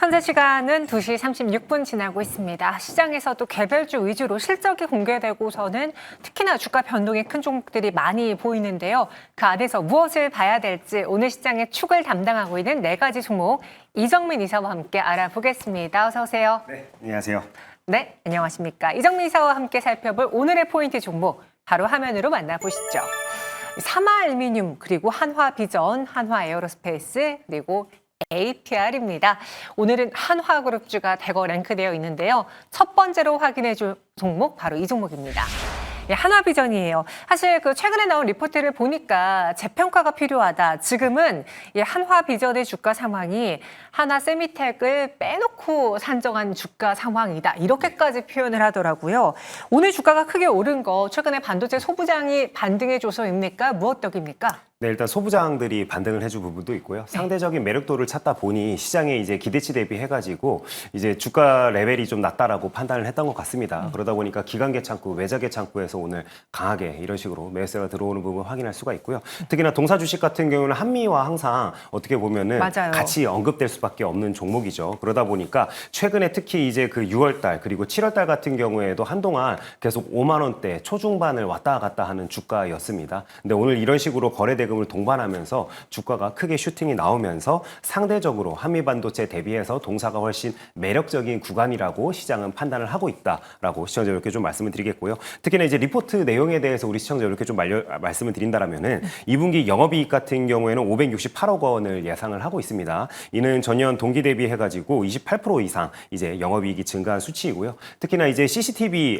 현재 시간은 2시 36분 지나고 있습니다. 시장에서도 개별주 위주로 실적이 공개되고서는 특히나 주가 변동이 큰 종목들이 많이 보이는데요. 그 안에서 무엇을 봐야 될지 오늘 시장의 축을 담당하고 있는 4가지 종목 이정민 이사와 함께 알아보겠습니다. 어서 오세요. 네, 안녕하세요. 네, 안녕하십니까. 이정민 이사와 함께 살펴볼 오늘의 포인트 종목 바로 화면으로 만나보시죠. 삼화알미늄, 그리고 한화비전, 한화에어로스페이스, 그리고 APR입니다. 오늘은 한화그룹주가 대거 랭크되어 있는데요. 첫 번째로 확인해 줄 종목 바로 이 종목입니다. 한화비전이에요. 사실 최근에 나온 리포트를 보니까 재평가가 필요하다. 지금은 한화비전의 주가 상황이 하나세미텍을 빼놓고 산정한 주가 상황이다. 이렇게까지 표현을 하더라고요. 오늘 주가가 크게 오른 거 최근에 반도체 소부장이 반등해줘서입니까? 무엇 덕입니까? 네, 일단 소부장들이 반등을 해준 부분도 있고요. 상대적인 매력도를 찾다 보니 시장에 이제 기대치 대비해가지고 이제 주가 레벨이 좀 낮다라고 판단을 했던 것 같습니다. 그러다 보니까 기관계 창구, 외자계 창구에서 오늘 강하게 이런 식으로 매수세가 들어오는 부분 확인할 수가 있고요. 특히나 동사 주식 같은 경우는 한미와 항상 어떻게 보면은 맞아요. 같이 언급될 수밖에 없는 종목이죠. 그러다 보니까 최근에 특히 이제 그 6월달 그리고 7월달 같은 경우에도 한동안 계속 5만 원대 초중반을 왔다 갔다 하는 주가였습니다. 근데 오늘 이런 식으로 거래되고 을 동반하면서 주가가 크게 슈팅이 나오면서 상대적으로 한미반도체 대비해서 동사가 훨씬 매력적인 구간이라고 시장은 판단을 하고 있다라고 시청자 여러분께 좀 말씀을 드리겠고요. 특히나 이제 리포트 내용에 대해서 우리 시청자 여러분께 좀 말씀을 드린다라면은 2분기 영업이익 같은 경우에는 568억 원을 예상을 하고 있습니다. 이는 전년 동기 대비해가지고 28% 이상 이제 영업이익이 증가한 수치이고요. 특히나 이제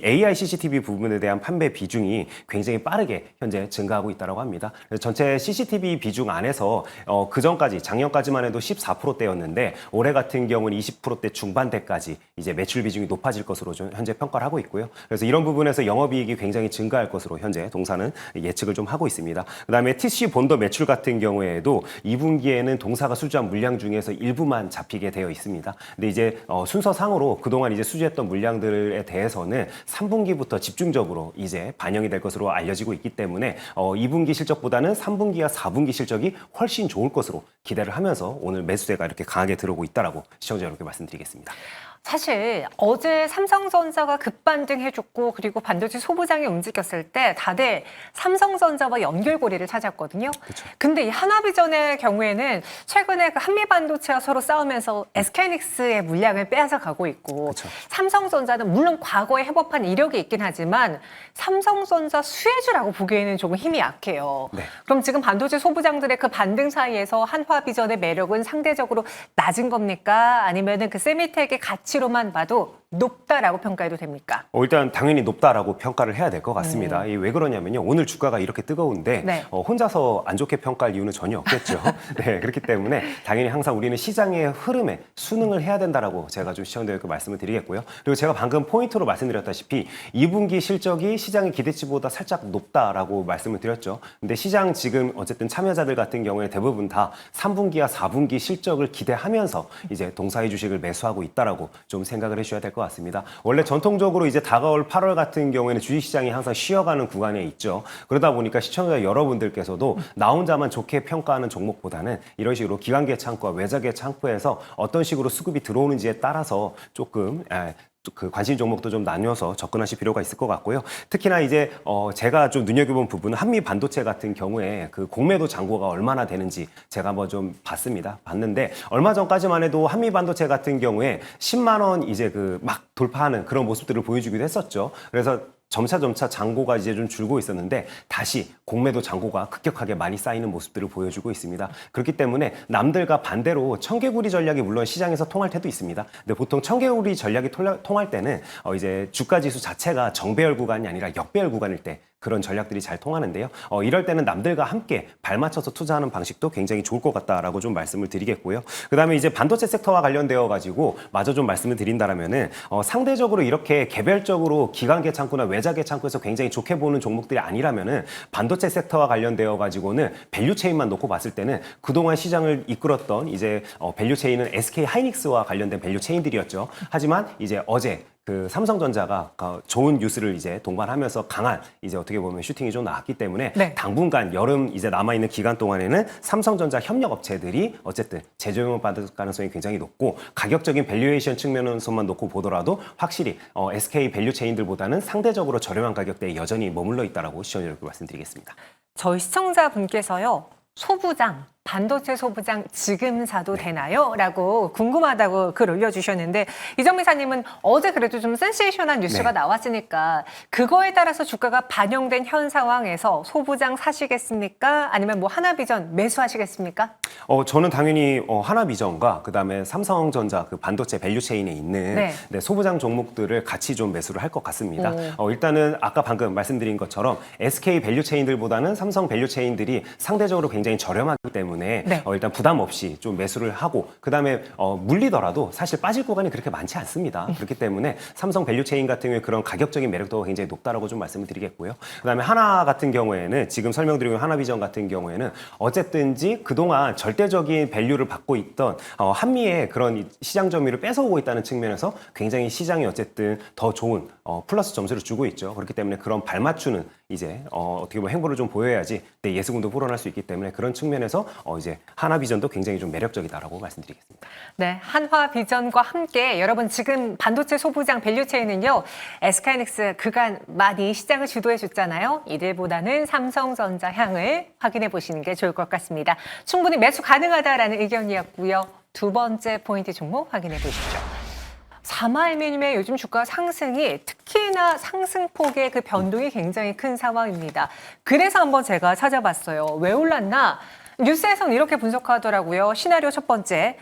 AI CCTV 부분에 대한 판매 비중이 굉장히 빠르게 현재 증가하고 있다고 합니다. 그래서 전체 CCTV 비중 안에서 그 전까지 작년까지만 해도 14%대였는데 올해 같은 경우는 20%대 중반대까지 이제 매출 비중이 높아질 것으로 좀 현재 평가를 하고 있고요. 그래서 이런 부분에서 영업이익이 굉장히 증가할 것으로 현재 동사는 예측을 좀 하고 있습니다. 그다음에 TC 본더 매출 같은 경우에도 2분기에는 동사가 수주한 물량 중에서 일부만 잡히게 되어 있습니다. 근데 이제 순서상으로 그동안 이제 수주했던 물량들에 대해서는 3분기부터 집중적으로 이제 반영이 될 것으로 알려지고 있기 때문에 2분기 실적보다는 3분기와 4분기 실적이 훨씬 좋을 것으로 기대를 하면서 오늘 매수세가 이렇게 강하게 들어오고 있다라고 시청자 여러분께 말씀드리겠습니다. 사실 어제 삼성전자가 급반등해줬고 그리고 반도체 소부장이 움직였을 때 다들 삼성전자와 연결고리를 찾았거든요. 그쵸. 근데 이 한화비전의 경우에는 최근에 그 한미반도체가 서로 싸우면서 SK하이닉스의 물량을 빼앗아 가고 있고 그쵸. 삼성전자는 물론 과거에 해법한 이력이 있긴 하지만 삼성전자 수혜주라고 보기에는 조금 힘이 약해요. 네. 그럼 지금 반도체 소부장들의 그 반등 사이에서 한화비전의 매력은 상대적으로 낮은 겁니까? 아니면은 그 세미텍의 가치로만 봐도 높다라고 평가해도 됩니까? 일단 당연히 높다라고 평가를 해야 될 것 같습니다. 왜 그러냐면요. 오늘 주가가 이렇게 뜨거운데 네. 혼자서 안 좋게 평가할 이유는 전혀 없겠죠. 네, 그렇기 때문에 당연히 항상 우리는 시장의 흐름에 순응을 해야 된다라고 제가 좀 시청자들께 말씀을 드리겠고요. 그리고 제가 방금 포인트로 말씀드렸다시피 2분기 실적이 시장의 기대치보다 살짝 높다라고 말씀을 드렸죠. 근데 시장 지금 어쨌든 참여자들 같은 경우에 대부분 다 3분기와 4분기 실적을 기대하면서 이제 동사의 주식을 매수하고 있다라고 좀 생각을 해주셔야 될 것 같습니다. 원래 전통적으로 이제 다가올 8월 같은 경우에는 주식시장이 항상 쉬어가는 구간에 있죠. 그러다 보니까 시청자 여러분들께서도 나 혼자만 좋게 평가하는 종목보다는 이런 식으로 기관계 창구와 외자계 창구에서 어떤 식으로 수급이 들어오는지에 따라서 조금 그 관심 종목도 좀 나뉘어서 접근하실 필요가 있을 것 같고요. 특히나 이제 제가 좀 눈여겨본 부분은 한미 반도체 같은 경우에 그 공매도 잔고가 얼마나 되는지 제가 한번 좀 봤는데 얼마 전까지만 해도 한미 반도체 같은 경우에 10만 원 이제 그 막 돌파하는 그런 모습들을 보여주기도 했었죠. 그래서 점차 잔고가 이제 좀 줄고 있었는데 다시 공매도 잔고가 급격하게 많이 쌓이는 모습들을 보여주고 있습니다. 그렇기 때문에 남들과 반대로 청개구리 전략이 물론 시장에서 통할 때도 있습니다. 근데 보통 청개구리 전략이 통할 때는 이제 주가 지수 자체가 정배열 구간이 아니라 역배열 구간일 때 그런 전략들이 잘 통하는데요. 이럴 때는 남들과 함께 발맞춰서 투자하는 방식도 굉장히 좋을 것 같다라고 좀 말씀을 드리겠고요. 그다음에 이제 반도체 섹터와 관련되어 가지고 마저 좀 말씀을 드린다라면은 상대적으로 이렇게 개별적으로 기관계 창구나 외자계 창구에서 굉장히 좋게 보는 종목들이 아니라면은 반도체 섹터와 관련되어 가지고는 밸류 체인만 놓고 봤을 때는 그동안 시장을 이끌었던 이제 밸류 체인은 SK 하이닉스와 관련된 밸류 체인들이었죠. 하지만 이제 어제 그 삼성전자가 좋은 뉴스를 이제 동반하면서 강한 이제 어떻게 보면 슈팅이 좀 나왔기 때문에 네. 당분간 여름 이제 남아있는 기간 동안에는 삼성전자 협력 업체들이 어쨌든 재조명을 받을 가능성이 굉장히 높고 가격적인 밸류에이션 측면에서만 놓고 보더라도 확실히 SK 밸류 체인들보다는 상대적으로 저렴한 가격대에 여전히 머물러 있다라고 시청자 여러분 말씀드리겠습니다. 저희 시청자분께서요. 소부장, 반도체 소부장 지금 사도 되나요? 라고 궁금하다고 글 올려주셨는데 이정미 사님은 어제 그래도 좀 센세이션한 뉴스가 나왔으니까 그거에 따라서 주가가 반영된 현 상황에서 소부장 사시겠습니까? 아니면 뭐 하나비전 매수하시겠습니까? 저는 당연히 하나비전과 그다음에 삼성전자 그 반도체 밸류체인에 있는 소부장 종목들을 같이 좀 매수를 할 것 같습니다. 일단은 아까 방금 말씀드린 것처럼 SK 밸류체인들보다는 삼성 밸류체인들이 상대적으로 굉장히 저렴하기 때문에 일단 부담 없이 좀 매수를 하고 그다음에 물리더라도 사실 빠질 구간이 그렇게 많지 않습니다. 그렇기 때문에 삼성 밸류체인 같은 경우에 그런 가격적인 매력도가 굉장히 높다라고 좀 말씀을 드리겠고요. 그다음에 하나 같은 경우에는 지금 설명드린 하나비전 같은 경우에는 어쨌든지 그동안 절대적인 밸류를 받고 있던 한미의 그런 시장 점유율을 뺏어오고 있다는 측면에서 굉장히 시장이 어쨌든 더 좋은 플러스 점수를 주고 있죠. 그렇기 때문에 그런 발맞추는 이제 어떻게 보면 행보를 좀 보여야지 내 예수금도 불어날 수 있기 때문에 그런 측면에서 이제 하나비전도 굉장히 좀 매력적이다라고 말씀드리겠습니다. 네, 한화비전과 함께 여러분 지금 반도체 소부장 밸류체인은요. SK하이닉스 그간 많이 시장을 주도해 줬잖아요. 이들보다는 삼성전자 향을 확인해 보시는 게 좋을 것 같습니다. 충분히 매수 가능하다라는 의견이었고요. 두 번째 포인트 종목 확인해 보시죠. 사마알미늄의 요즘 주가 상승이 특히나 상승폭의 그 변동이 굉장히 큰 상황입니다. 그래서 한번 제가 찾아봤어요. 왜 올랐나? 뉴스에서는 이렇게 분석하더라고요. 시나리오 첫 번째,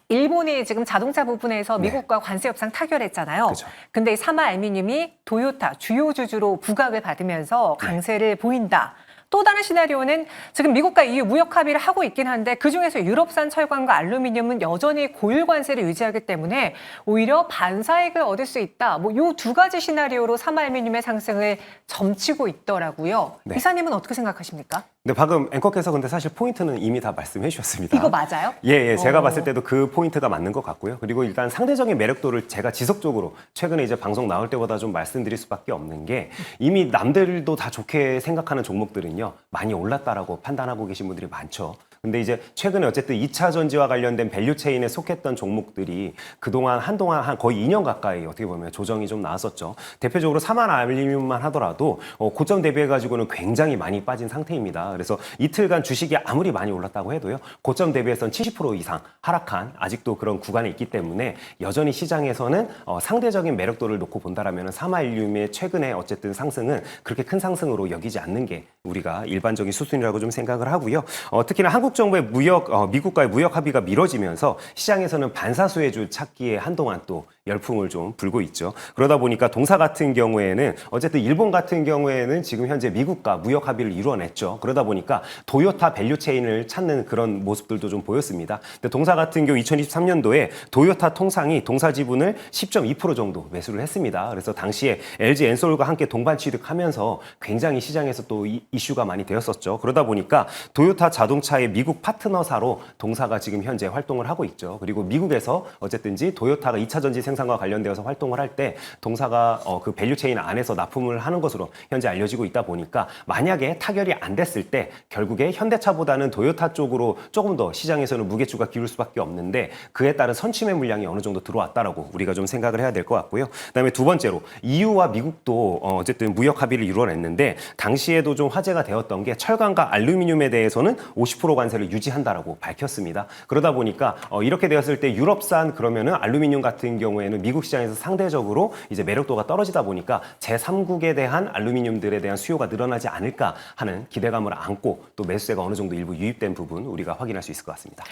일본이 지금 자동차 부분에서 미국과 관세 협상 타결했잖아요. 그렇죠. 근데 이 사마알미늄이 도요타 주요 주주로 부각을 받으면서 강세를 보인다. 또 다른 시나리오는 지금 미국과 EU 무역 합의를 하고 있긴 한데 그중에서 유럽산 철강과 알루미늄은 여전히 고율 관세를 유지하기 때문에 오히려 반사익을 얻을 수 있다. 뭐 이 두 가지 시나리오로 사마알미늄의 상승을 점치고 있더라고요. 이사님은 어떻게 생각하십니까? 네, 방금 앵커께서 근데 사실 포인트는 이미 다 말씀해 주셨습니다. 이거 맞아요? 예, 제가 봤을 때도 그 포인트가 맞는 것 같고요. 그리고 일단 상대적인 매력도를 제가 지속적으로 최근에 이제 방송 나올 때보다 좀 말씀드릴 수밖에 없는 게 이미 남들도 다 좋게 생각하는 종목들은요. 많이 올랐다라고 판단하고 계신 분들이 많죠. 근데 이제 최근에 어쨌든 2차 전지와 관련된 밸류체인에 속했던 종목들이 그동안 한동안 한 거의 2년 가까이 어떻게 보면 조정이 좀 나왔었죠. 대표적으로 사마알미늄만 하더라도 고점 대비해가지고는 굉장히 많이 빠진 상태입니다. 그래서 이틀간 주식이 아무리 많이 올랐다고 해도요. 고점 대비해서는 70% 이상 하락한 아직도 그런 구간에 있기 때문에 여전히 시장에서는 상대적인 매력도를 놓고 본다라면 사마알미늄의 최근에 어쨌든 상승은 그렇게 큰 상승으로 여기지 않는 게 우리가 일반적인 수순이라고 좀 생각을 하고요. 특히나 한국 정부의 미국과의 무역 합의가 미뤄지면서 시장에서는 반사수혜주 찾기에 한동안 또 열풍을 좀 불고 있죠. 그러다 보니까 동사 같은 경우에는 어쨌든 일본 같은 경우에는 지금 현재 미국과 무역 합의를 이루어냈죠. 그러다 보니까 도요타 밸류체인을 찾는 그런 모습들도 좀 보였습니다. 근데 동사 같은 경우 2023년도에 도요타 통상이 동사 지분을 10.2% 정도 매수를 했습니다. 그래서 당시에 LG 엔솔과 함께 동반 취득하면서 굉장히 시장에서 또 이슈가 많이 되었었죠. 그러다 보니까 도요타 자동차의 미국 파트너사로 동사가 지금 현재 활동을 하고 있죠. 그리고 미국에서 어쨌든지 도요타가 2차 전지 생산과 관련되어서 활동을 할 때 동사가 그 밸류체인 안에서 납품을 하는 것으로 현재 알려지고 있다 보니까 만약에 타결이 안 됐을 때 결국에 현대차보다는 도요타 쪽으로 조금 더 시장에서는 무게추가 기울 수밖에 없는데 그에 따른 선취매 물량이 어느 정도 들어왔다라고 우리가 좀 생각을 해야 될 것 같고요. 그다음에 두 번째로 EU와 미국도 어쨌든 무역 합의를 이루어냈는데 당시에도 좀 화제가 되었던 게 철강과 알루미늄에 대해서는 50% 관세를 유지한다라고 밝혔습니다. 그러다 보니까 이렇게 되었을 때 유럽산 그러면은 알루미늄 같은 경우에는 미국 시장에서 상대적으로 이제 매력도가 떨어지다 보니까 제3국에 대한 알루미늄들에 대한 수요가 늘어나지 않을까 하는 기대감을 안고 또 매수세가 어느 정도 일부 유입된 부분 우리가 확인할 수 있을 것 같습니다.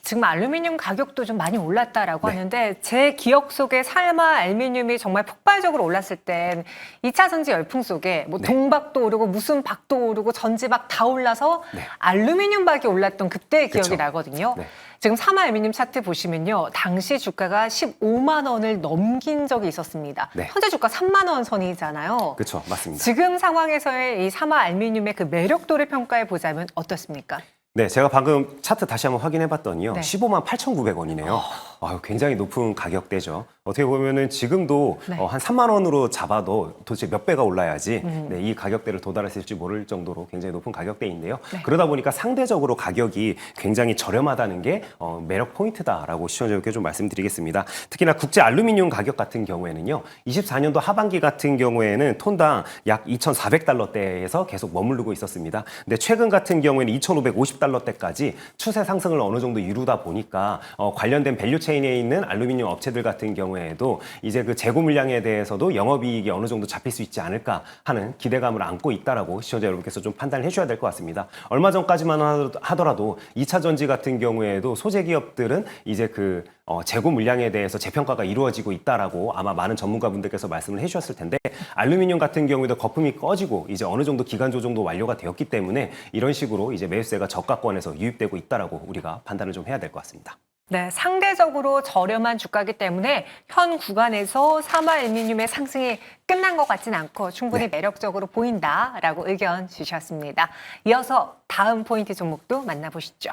지금 알루미늄 가격도 좀 많이 올랐다라고 하는데 제 기억 속에 사마알미늄이 정말 폭발적으로 올랐을 땐 2차 전지 열풍 속에 뭐 동박도 오르고 무슨 박도 오르고 전지박 다 올라서 알루미늄 박이 올랐던 그때의 기억이 나거든요. 지금 사마알미늄 차트 보시면요. 당시 주가가 15만 원을 넘긴 적이 있었습니다. 현재 주가 3만 원 선이잖아요. 그렇죠. 맞습니다. 지금 상황에서의 이 사마알미늄의 그 매력도를 평가해 보자면 어떻습니까? 네, 제가 방금 차트 다시 한번 확인해 봤더니요. 15만 8,900원이네요. 굉장히 높은 가격대죠. 어떻게 보면은 지금도 네. 한 3만 원으로 잡아도 도대체 몇 배가 올라야지 네, 이 가격대를 도달했을지 모를 정도로 굉장히 높은 가격대인데요. 네. 그러다 보니까 상대적으로 가격이 굉장히 저렴하다는 게 매력 포인트다라고 시청자분께 좀 말씀드리겠습니다. 특히나 국제 알루미늄 가격 같은 경우에는요. 24년도 하반기 같은 경우에는 톤당 약 2,400달러대에서 계속 머무르고 있었습니다. 근데 최근 같은 경우에는 2,550달러대까지 추세 상승을 어느 정도 이루다 보니까 관련된 밸류체인에 있는 알루미늄 업체들 같은 경우에도 이제 그 재고 물량에 대해서도 영업이익이 어느 정도 잡힐 수 있지 않을까 하는 기대감을 안고 있다라고 시청자 여러분께서 좀 판단을 해주셔야 될 것 같습니다. 얼마 전까지만 하더라도 2차 전지 같은 경우에도 소재 기업들은 이제 그 재고 물량에 대해서 재평가가 이루어지고 있다라고 아마 많은 전문가분들께서 말씀을 해주셨을 텐데 알루미늄 같은 경우에도 거품이 꺼지고 이제 어느 정도 기간 조정도 완료가 되었기 때문에 이런 식으로 이제 매수세가 저가권에서 유입되고 있다라고 우리가 판단을 좀 해야 될 것 같습니다. 네, 상대적으로 저렴한 주가이기 때문에 현 구간에서 사마알루미늄의 상승이 끝난 것 같진 않고 충분히 매력적으로 보인다라고 의견 주셨습니다. 이어서 다음 포인트 종목도 만나보시죠.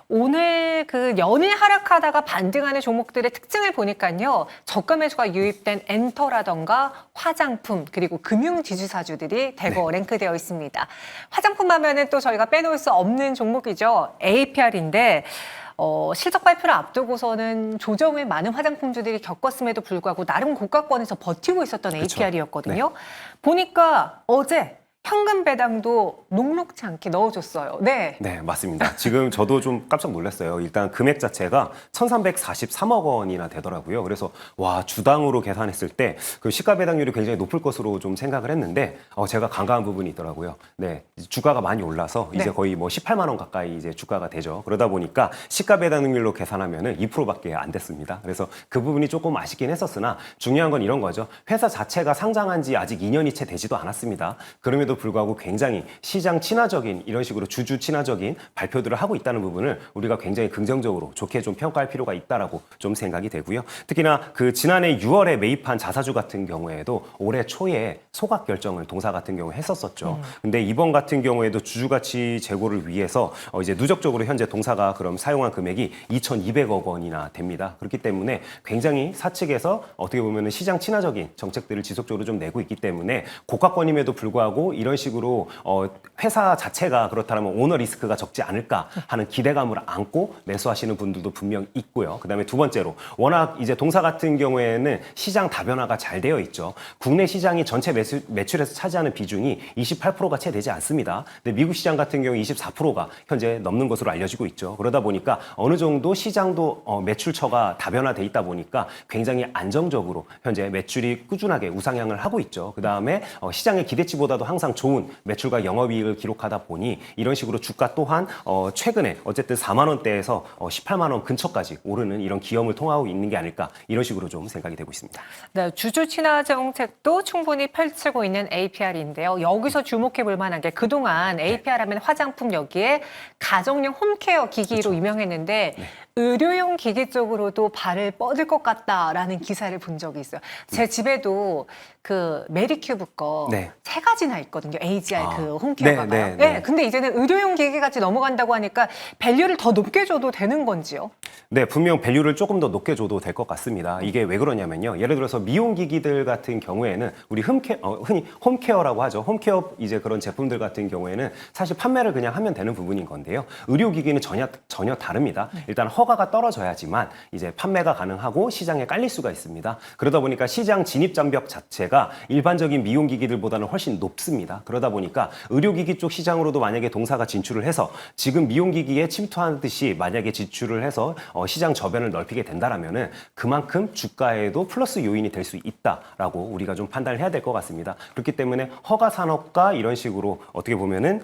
오늘 그 연일 하락하다가 반등하는 종목들의 특징을 보니까요. 저가 매수가 유입된 엔터라던가 화장품 그리고 금융 지주사주들이 대거 랭크되어 있습니다. 화장품 하면은 또 저희가 빼놓을 수 없는 종목이죠. APR인데 실적 발표를 앞두고서는 조정을 많은 화장품주들이 겪었음에도 불구하고 나름 고가권에서 버티고 있었던 APR이었거든요. 보니까 어제 현금 배당도 녹록지 않게 넣어줬어요. 네. 네, 맞습니다. 지금 저도 좀 깜짝 놀랐어요. 일단 금액 자체가 1,343억 원이나 되더라고요. 그래서 와, 주당으로 계산했을 때 그 시가 배당률이 굉장히 높을 것으로 좀 생각을 했는데 제가 간과한 부분이 있더라고요. 네, 주가가 많이 올라서 이제 거의 뭐 18만 원 가까이 이제 주가가 되죠. 그러다 보니까 시가 배당률로 계산하면은 2%밖에 안 됐습니다. 그래서 그 부분이 조금 아쉽긴 했었으나 중요한 건 이런 거죠. 회사 자체가 상장한 지 아직 2년이 채 되지도 않았습니다. 그럼에도 불구하고 굉장히 시장 친화적인 이런 식으로 주주 친화적인 발표들을 하고 있다는 부분을 우리가 굉장히 긍정적으로 좋게 좀 평가할 필요가 있다라고 좀 생각이 되고요. 특히나 그 지난해 6월에 매입한 자사주 같은 경우에도 올해 초에 소각 결정을 동사 같은 경우에 했었었죠. 근데 이번 같은 경우에도 주주 가치 제고를 위해서 이제 누적적으로 현재 동사가 그럼 사용한 금액이 2,200억 원이나 됩니다. 그렇기 때문에 굉장히 사측에서 어떻게 보면은 시장 친화적인 정책들을 지속적으로 좀 내고 있기 때문에 고가권임에도 불구하고 이런 식으로 회사 자체가 그렇다면 오너 리스크가 적지 않을까 하는 기대감을 안고 매수하시는 분들도 분명 있고요. 그다음에 두 번째로 워낙 이제 동사 같은 경우에는 시장 다변화가 잘 되어 있죠. 국내 시장이 전체 매출에서 차지하는 비중이 28%가 채 되지 않습니다. 근데 미국 시장 같은 경우 24%가 현재 넘는 것으로 알려지고 있죠. 그러다 보니까 어느 정도 시장도 매출처가 다변화돼 있다 보니까 굉장히 안정적으로 현재 매출이 꾸준하게 우상향을 하고 있죠. 그다음에 시장의 기대치보다도 항상 좋은 매출과 영업이익을 기록하다 보니 이런 식으로 주가 또한 최근에 어쨌든 4만 원대에서 18만 원 근처까지 오르는 이런 기염을 통하고 있는 게 아닐까 이런 식으로 좀 생각이 되고 있습니다. 네, 주주 친화 정책도 충분히 펼치고 있는 APR인데요. 여기서 주목해 볼 만한 게 그동안 APR 하면 화장품 여기에 가정용 홈케어 기기로 유명했는데 의료용 기기 쪽으로도 발을 뻗을 것 같다라는 기사를 본 적이 있어요. 제 집에도 그 메리큐브 거 세 가지나 있거든요. AGR 그 홈케어가 봐요. 네, 근데 이제는 의료용 기기까지 넘어간다고 하니까 밸류를 더 높게 줘도 되는 건지요? 네, 분명 밸류를 조금 더 높게 줘도 될 것 같습니다. 이게 왜 그러냐면요. 예를 들어서 미용 기기들 같은 경우에는 우리 흔히 홈케어라고 하죠. 홈케어 이제 그런 제품들 같은 경우에는 사실 판매를 그냥 하면 되는 부분인 건데요. 의료 기기는 전혀 다릅니다. 일단 허가가 떨어져야지만 이제 판매가 가능하고 시장에 깔릴 수가 있습니다. 그러다 보니까 시장 진입 장벽 자체가 일반적인 미용 기기들보다는 훨씬 높습니다. 그러다 보니까 의료기기 쪽 시장으로도 만약에 동사가 진출을 해서 지금 미용기기에 침투하듯이 만약에 진출을 해서 시장 저변을 넓히게 된다라면은 그만큼 주가에도 플러스 요인이 될 수 있다라고 우리가 좀 판단을 해야 될 것 같습니다. 그렇기 때문에 허가 산업과 이런 식으로 어떻게 보면은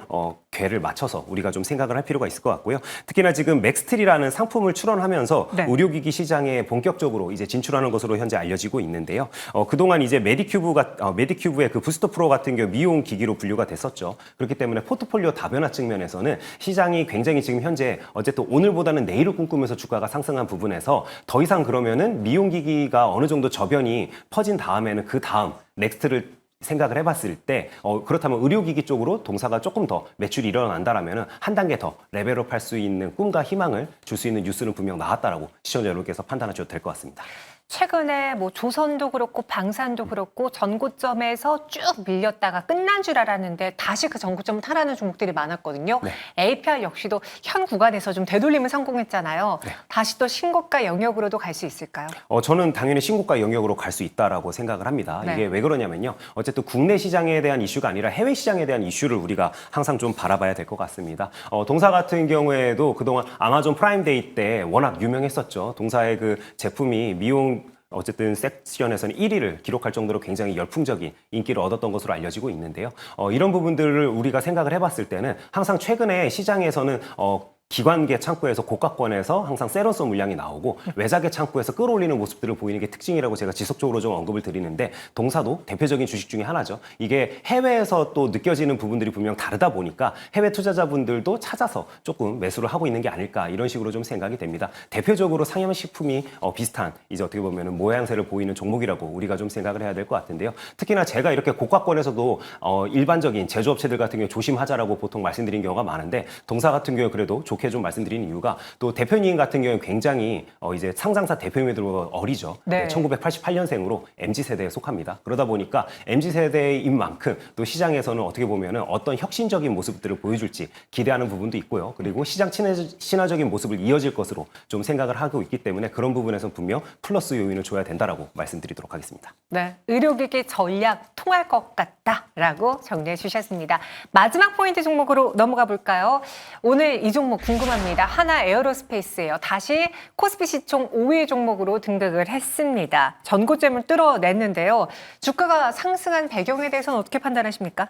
궤를 맞춰서 우리가 좀 생각을 할 필요가 있을 것 같고요. 특히나 지금 맥스틸이라는 상품을 출원하면서 의료기기 시장에 본격적으로 이제 진출하는 것으로 현재 알려지고 있는데요. 그동안 이제 메디큐브의 그 부스터 프로 같은 경우 미용 기기로 분류가 됐었죠. 그렇기 때문에 포트폴리오 다변화 측면에서는 시장이 굉장히 지금 현재 어쨌든 오늘보다는 내일을 꿈꾸면서 주가가 상승한 부분에서 더 이상 그러면은 미용 기기가 어느 정도 저변이 퍼진 다음에는 그 다음 넥스트를 생각을 해봤을 때 그렇다면 의료기기 쪽으로 동사가 조금 더 매출이 일어난다라면 한 단계 더 레벨업할 수 있는 꿈과 희망을 줄 수 있는 뉴스는 분명 나왔다라고 시청자 여러분께서 판단하셔도 될 것 같습니다. 최근에 뭐 조선도 그렇고 방산도 그렇고 전고점에서 쭉 밀렸다가 끝난 줄 알았는데 다시 그 전고점을 탈하는 종목들이 많았거든요. 네. APR 역시도 현 구간에서 좀 되돌림을 성공했잖아요. 네. 다시 또 신고가 영역으로도 갈 수 있을까요? 저는 당연히 신고가 영역으로 갈 수 있다라고 생각을 합니다. 네. 이게 왜 그러냐면요. 어쨌든 국내 시장에 대한 이슈가 아니라 해외 시장에 대한 이슈를 우리가 항상 좀 바라봐야 될 것 같습니다. 동사 같은 경우에도 그동안 아마존 프라임데이 때 워낙 유명했었죠. 동사의 그 제품이 미용 어쨌든 섹션에서는 1위를 기록할 정도로 굉장히 열풍적인 인기를 얻었던 것으로 알려지고 있는데요. 이런 부분들을 우리가 생각을 해봤을 때는 항상 최근에 시장에서는 기관계 창구에서 고가권에서 항상 세로스 물량이 나오고 외자계 창구에서 끌어올리는 모습들을 보이는 게 특징이라고 제가 지속적으로 좀 언급을 드리는데 동사도 대표적인 주식 중에 하나죠. 이게 해외에서 또 느껴지는 부분들이 분명 다르다 보니까 해외 투자자분들도 찾아서 조금 매수를 하고 있는 게 아닐까 이런 식으로 좀 생각이 됩니다. 대표적으로 상염식품이 비슷한 이제 어떻게 보면 모양새를 보이는 종목이라고 우리가 좀 생각을 해야 될 것 같은데요. 특히나 제가 이렇게 고가권에서도 일반적인 제조업체들 같은 경우 조심하자라고 보통 말씀드린 경우가 많은데 동사 같은 경우 그래도 좋게 좀 말씀드리는 이유가 또 대표님 같은 경우는 굉장히 이제 상장사 대표님들보다 어리죠. 네. 1988년생으로 MZ세대에 속합니다. 그러다 보니까 MZ세대인 만큼 또 시장에서는 어떻게 보면 어떤 혁신적인 모습들을 보여줄지 기대하는 부분도 있고요. 그리고 시장 친화적인 모습을 이어질 것으로 좀 생각을 하고 있기 때문에 그런 부분에서는 분명 플러스 요인을 줘야 된다라고 말씀드리도록 하겠습니다. 네, 의료기기 전략 통할 것 같다라고 정리해 주셨습니다. 마지막 포인트 종목으로 넘어가 볼까요? 오늘 이 종목 궁금합니다. 하나 에어로스페이스예요. 다시 코스피 시총 5위 종목으로 등극을 했습니다. 전고점을 뚫어냈는데요. 주가가 상승한 배경에 대해서는 어떻게 판단하십니까?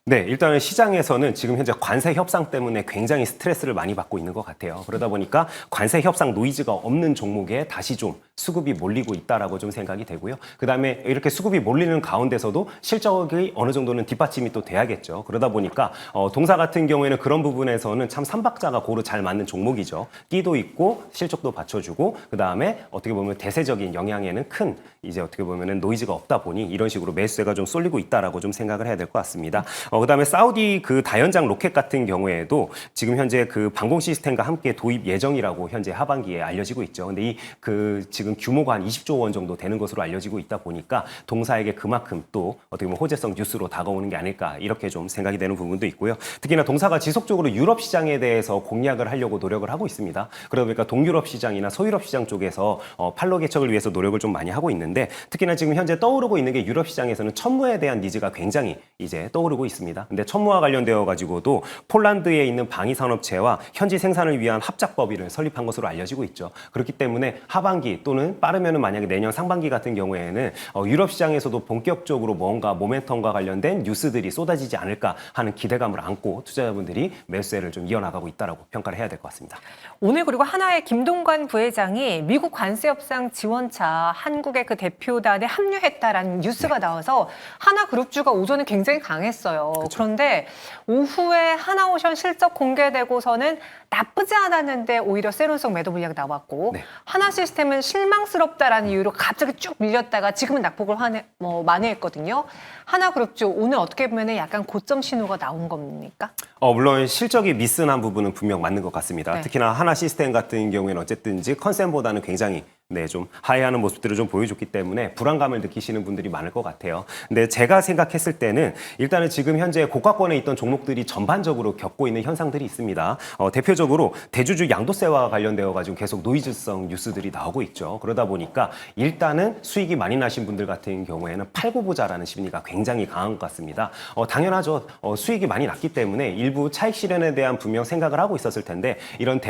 네, 일단은 시장에서는 지금 현재 관세 협상 때문에 굉장히 스트레스를 많이 받고 있는 것 같아요. 그러다 보니까 관세 협상 노이즈가 없는 종목에 다시 좀 수급이 몰리고 있다라고 좀 생각이 되고요. 그다음에 이렇게 수급이 몰리는 가운데서도 실적이 어느 정도는 뒷받침이 또 돼야겠죠. 그러다 보니까 동사 같은 경우에는 그런 부분에서는 참 삼박자가 고루 잘 맞는 종목이죠. 끼도 있고 실적도 받쳐주고 그다음에 어떻게 보면 대세적인 영향에는 큰 이제 어떻게 보면은 노이즈가 없다 보니 이런 식으로 매수세가 좀 쏠리고 있다라고 좀 생각을 해야 될 것 같습니다. 그다음에 사우디 그 다연장 로켓 같은 경우에도 지금 현재 그 방공 시스템과 함께 도입 예정이라고 현재 하반기에 알려지고 있죠. 근데 이 그 지금 규모가 한 20조 원 정도 되는 것으로 알려지고 있다 보니까 동사에게 그만큼 또 어떻게 보면 호재성 뉴스로 다가오는 게 아닐까 이렇게 좀 생각이 되는 부분도 있고요. 특히나 동사가 지속적으로 유럽 시장에 대해서 공략을 하려고 노력을 하고 있습니다. 그러다 보니까 동유럽 시장이나 서유럽 시장 쪽에서 판로 개척을 위해서 노력을 좀 많이 하고 있는데 특히나 지금 현재 떠오르고 있는 게 유럽 시장에서는 천무에 대한 니즈가 굉장히 이제 떠오르고 있습니다. 근데 천무와 관련되어 가지고도 폴란드에 있는 방위산업체와 현지 생산을 위한 합작법인을 설립한 것으로 알려지고 있죠. 그렇기 때문에 하반기 또는 빠르면은 만약에 내년 상반기 같은 경우에는 유럽 시장에서도 본격적으로 뭔가 모멘텀과 관련된 뉴스들이 쏟아지지 않을까 하는 기대감을 안고 투자자분들이 매수세를 좀 이어나가고 있다라고 평가를 해야 될 것 같습니다. 오늘 그리고 하나의 김동관 부회장이 미국 관세 협상 지원차 한국의 그 대표단에 합류했다라는 뉴스가 나와서 하나그룹주가 오전에 굉장히 강했어요. 그쵸. 그런데 오후에 하나오션 실적 공개되고서는 나쁘지 않았는데 오히려 세론성 매도 물량 나왔고 네. 하나시스템은 실망스럽다라는 이유로 갑자기 쭉 밀렸다가 지금은 낙폭을 만회했거든요. 하나그룹주 오늘 어떻게 보면 약간 고점 신호가 나온 겁니까? 물론 실적이 미스한 부분은 분명 맞는 것 같습니다. 네. 특히나 하나 시스템 같은 경우에는 어쨌든지 컨센보다는 굉장히 좀 하회하는 모습들을 좀 보여줬기 때문에 불안감을 느끼시는 분들이 많을 것 같아요. 근데 제가 생각했을 때는 일단은 지금 현재 고가권에 있던 종목들이 전반적으로 겪고 있는 현상들이 있습니다. 대표적으로 대주주 양도세와 관련되어 가지고 계속 노이즈성 뉴스들이 나오고 있죠. 그러다 보니까 일단은 수익이 많이 나신 분들 같은 경우에는 팔고 보자라는 심리가 굉장히 강한 것 같습니다. 당연하죠. 수익이 많이 났기 때문에 일부 차익 실현에 대한 분명 생각을 하고 있었을 텐데 이런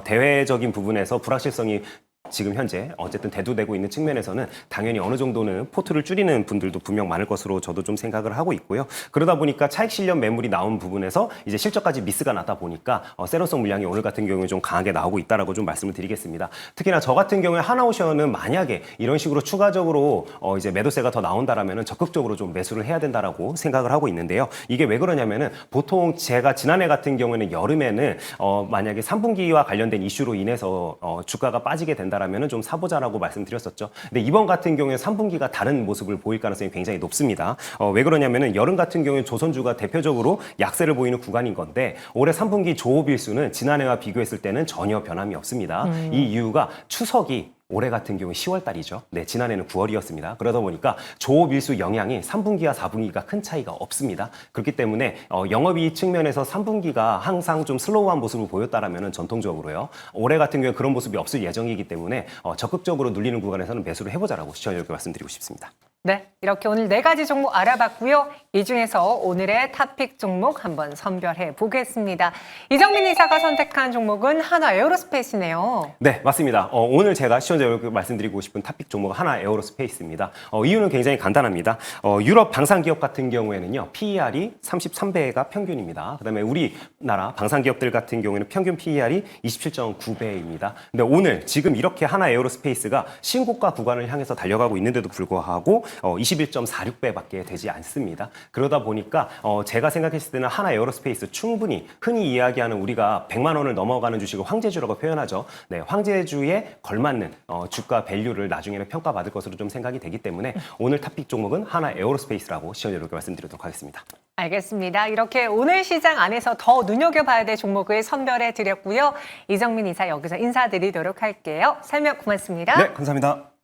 대외적인 부분에서 불확실성이 지금 현재 어쨌든 대두되고 있는 측면에서는 당연히 어느 정도는 포트를 줄이는 분들도 분명 많을 것으로 저도 좀 생각을 하고 있고요. 그러다 보니까 차익 실현 매물이 나온 부분에서 이제 실적까지 미스가 나다 보니까 세론성 물량이 오늘 같은 경우에 좀 강하게 나오고 있다라고 좀 말씀을 드리겠습니다. 특히나 저 같은 경우에 하나오션은 만약에 이런 식으로 추가적으로 이제 매도세가 더 나온다라면은 적극적으로 좀 매수를 해야 된다라고 생각을 하고 있는데요. 이게 왜 그러냐면은 보통 제가 지난해 같은 경우에는 여름에는 만약에 3분기와 관련된 이슈로 인해서 주가가 빠지게 된다. 된다라면 좀 사보자라고 말씀드렸었죠. 근데 이번 같은 경우에 3분기가 다른 모습을 보일 가능성이 굉장히 높습니다. 왜 그러냐면은 여름 같은 경우에 조선주가 대표적으로 약세를 보이는 구간인 건데 올해 3분기 조업 일수는 지난해와 비교했을 때는 전혀 변함이 없습니다. 이 이유가 추석이 올해 같은 경우 10월 달이죠. 네, 지난해는 9월이었습니다. 그러다 보니까 조업 일수 영향이 3분기와 4분기가 큰 차이가 없습니다. 그렇기 때문에 영업이익 측면에서 3분기가 항상 좀 슬로우한 모습을 보였다라면 전통적으로요. 올해 같은 경우에 그런 모습이 없을 예정이기 때문에 적극적으로 눌리는 구간에서는 매수를 해보자라고 시청자들께 말씀드리고 싶습니다. 네, 이렇게 오늘 4가지 종목 알아봤고요. 이 중에서 오늘의 탑픽 종목 한번 선별해 보겠습니다. 이정민 이사가 선택한 종목은 한화 에어로스페이스네요. 네, 맞습니다. 오늘 제가 시청자들께 말씀드리고 싶은 탑픽 종목은 한화 에어로스페이스입니다. 이유는 굉장히 간단합니다. 유럽 방산기업 같은 경우에는요, PER이 33배가 평균입니다. 그다음에 우리나라 방산기업들 같은 경우에는 평균 PER이 27.9배입니다. 근데 오늘 지금 이렇게 한화 에어로스페이스가 신고가 구간을 향해서 달려가고 있는데도 불구하고 21.46배밖에 되지 않습니다. 그러다 보니까 제가 생각했을 때는 한화 에어로스페이스 충분히 흔히 이야기하는 우리가 100만 원을 넘어가는 주식을 황제주라고 표현하죠. 네, 황제주에 걸맞는 주가 밸류를 나중에는 평가받을 것으로 좀 생각이 되기 때문에 오늘 탑픽 종목은 한화 에어로스페이스라고 시청자들께 말씀드리도록 하겠습니다. 알겠습니다. 이렇게 오늘 시장 안에서 더 눈여겨봐야 될 종목을 선별해 드렸고요. 이정민 이사 여기서 인사드리도록 할게요. 설명 고맙습니다. 네, 감사합니다.